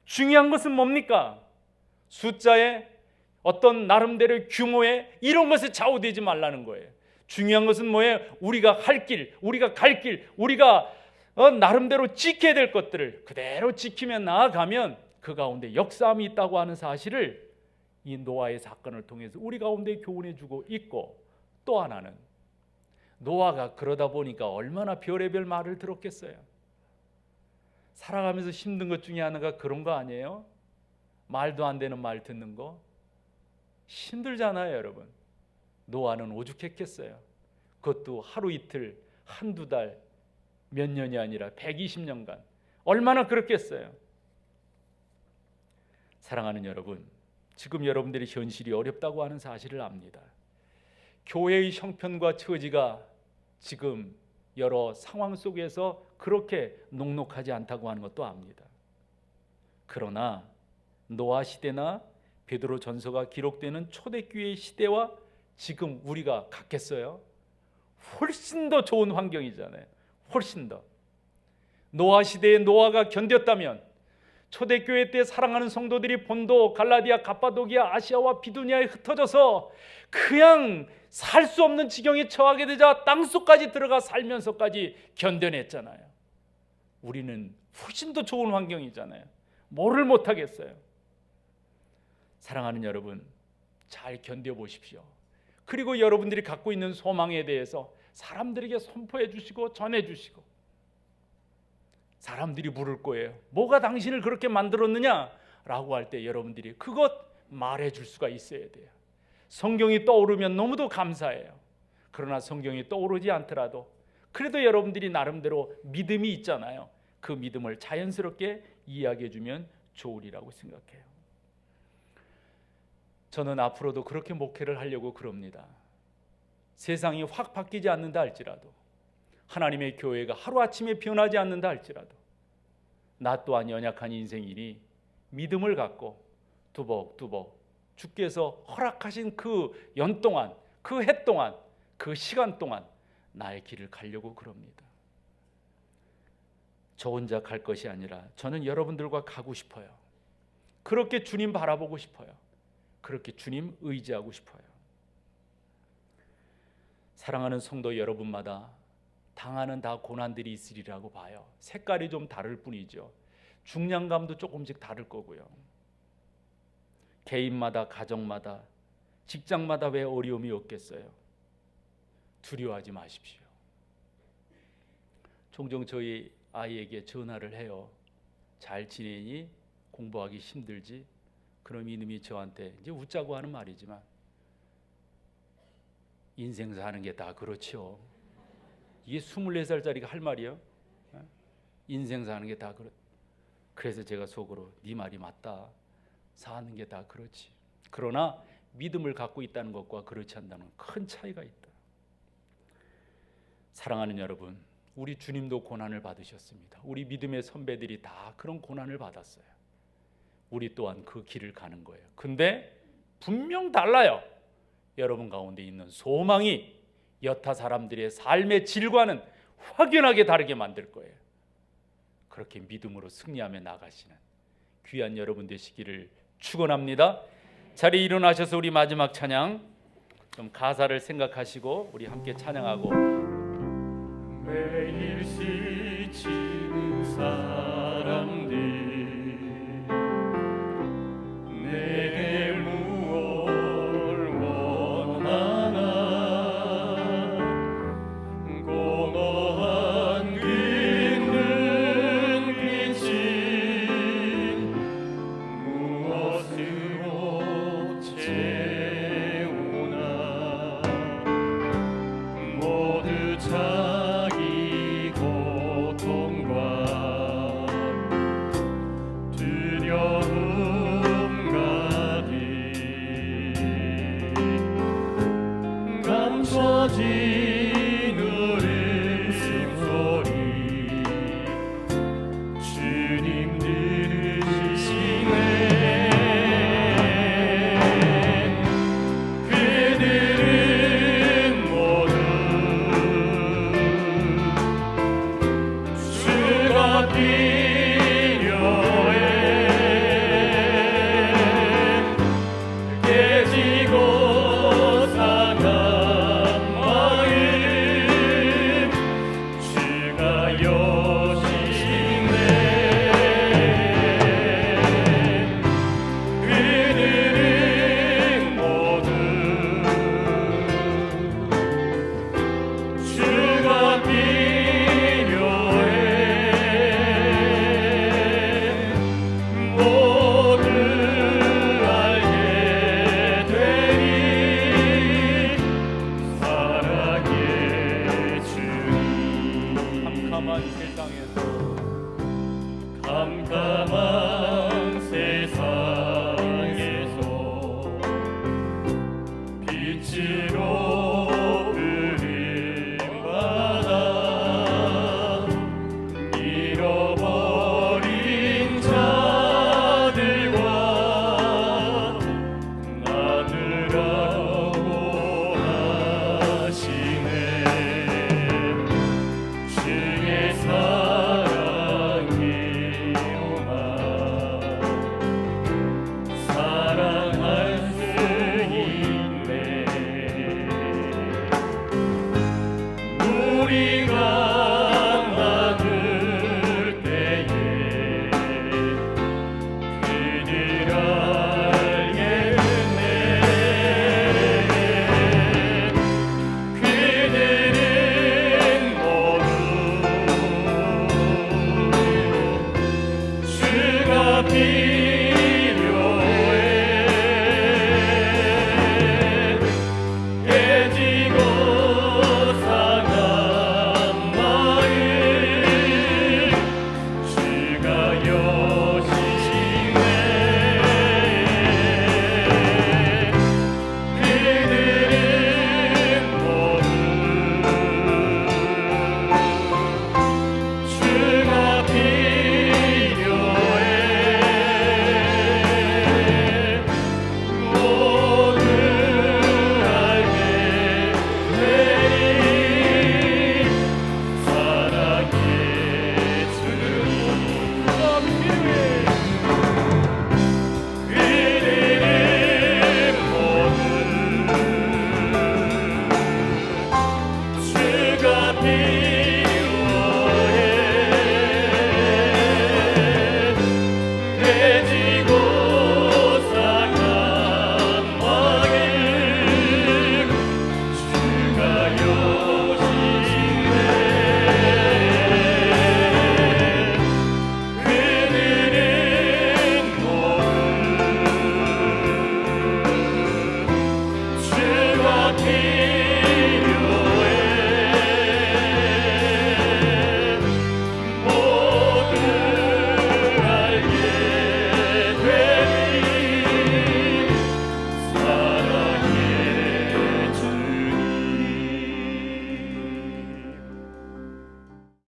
S1: 중요한 것은 뭡니까? 숫자에 어떤 나름대로의 규모에 이런 것에 좌우되지 말라는 거예요. 중요한 것은 뭐예요? 우리가 할 길, 우리가 갈 길, 우리가 나름대로 지켜야 될 것들을 그대로 지키며 나아가면 그 가운데 역사함이 있다고 하는 사실을 이 노아의 사건을 통해서 우리 가운데 교훈해 주고 있고, 또 하나는 노아가 그러다 보니까 얼마나 별의별 말을 들었겠어요. 살아가면서 힘든 것 중에 하나가 그런 거 아니에요? 말도 안 되는 말 듣는 거 힘들잖아요, 여러분. 노아는 오죽했겠어요. 그것도 하루 이틀, 한두 달, 몇 년이 아니라 120년간 얼마나 그렇겠어요. 사랑하는 여러분, 지금 여러분들의 현실이 어렵다고 하는 사실을 압니다. 교회의 형편과 처지가 지금 여러 상황 속에서 그렇게 녹록하지 않다고 하는 것도 압니다. 그러나 노아 시대나 베드로 전서가 기록되는 초대교회의 시대와 지금 우리가 같겠어요? 훨씬 더 좋은 환경이잖아요. 훨씬 더. 노아 시대에 노아가 견뎠다면 초대교회 때 사랑하는 성도들이 본도, 갈라디아, 갑바도기아, 아시아와 비두니아에 흩어져서 그냥 살 수 없는 지경에 처하게 되자 땅속까지 들어가 살면서까지 견뎌냈잖아요. 우리는 훨씬 더 좋은 환경이잖아요. 뭐를 못하겠어요. 사랑하는 여러분, 잘 견뎌보십시오. 그리고 여러분들이 갖고 있는 소망에 대해서 사람들에게 선포해 주시고 전해 주시고, 사람들이 물을 거예요. 뭐가 당신을 그렇게 만들었느냐? 라고 할 때 여러분들이 그것 말해 줄 수가 있어야 돼요. 성경이 떠오르면 너무도 감사해요. 그러나 성경이 떠오르지 않더라도 그래도 여러분들이 나름대로 믿음이 있잖아요. 그 믿음을 자연스럽게 이야기해 주면 좋으리라고 생각해요. 저는 앞으로도 그렇게 목회를 하려고 그럽니다. 세상이 확 바뀌지 않는다 할지라도, 하나님의 교회가 하루아침에 변하지 않는다 할지라도, 나 또한 연약한 인생이니 믿음을 갖고 두벅두벅 주께서 허락하신 그 연 동안, 그 해 동안, 그 시간 동안 나의 길을 가려고 그럽니다. 저 혼자 갈 것이 아니라 저는 여러분들과 가고 싶어요. 그렇게 주님 바라보고 싶어요. 그렇게 주님 의지하고 싶어요. 사랑하는 성도 여러분마다 당하는 다 고난들이 있으리라고 봐요. 색깔이 좀 다를 뿐이죠. 중량감도 조금씩 다를 거고요. 개인마다, 가정마다, 직장마다 왜 어려움이 없겠어요? 두려워하지 마십시오. 종종 저희 아이에게 전화를 해요. 잘 지내니? 공부하기 힘들지? 그럼 이놈이 저한테 이제 웃자고 하는 말이지만, 인생 사는 게 다 그렇죠. 이게 24살짜리가 할 말이요? 인생 사는 게 다 그렇. 그래서 제가 속으로 네 말이 맞다. 사는 게 다 그렇지. 그러나 믿음을 갖고 있다는 것과 그렇지 않다는 큰 차이가 있다. 사랑하는 여러분, 우리 주님도 고난을 받으셨습니다. 우리 믿음의 선배들이 다 그런 고난을 받았어요. 우리 또한 그 길을 가는 거예요. 근데 분명 달라요. 여러분 가운데 있는 소망이 여타 사람들의 삶의 질과는 확연하게 다르게 만들 거예요. 그렇게 믿음으로 승리하며 나가시는 귀한 여러분 되시기를 축원합니다. 자리에 일어나셔서 우리 마지막 찬양 좀 가사를 생각하시고 우리 함께 찬양하고
S2: 매일 스치는 사람들 내게 무엇을 원하나 공허한 그 눈빛은 무엇으로 채우나 모두 자기 고통과 두려움 가득 감춰진 울음소리 주님 들으시네 그들은 모두 주가 필요해 깨지고 상한 마음 주가 여시네 그들은 모두 주가 필요해 모두 알게 되리 사랑의 주님
S1: 캄캄한 세상에서
S2: 캄캄한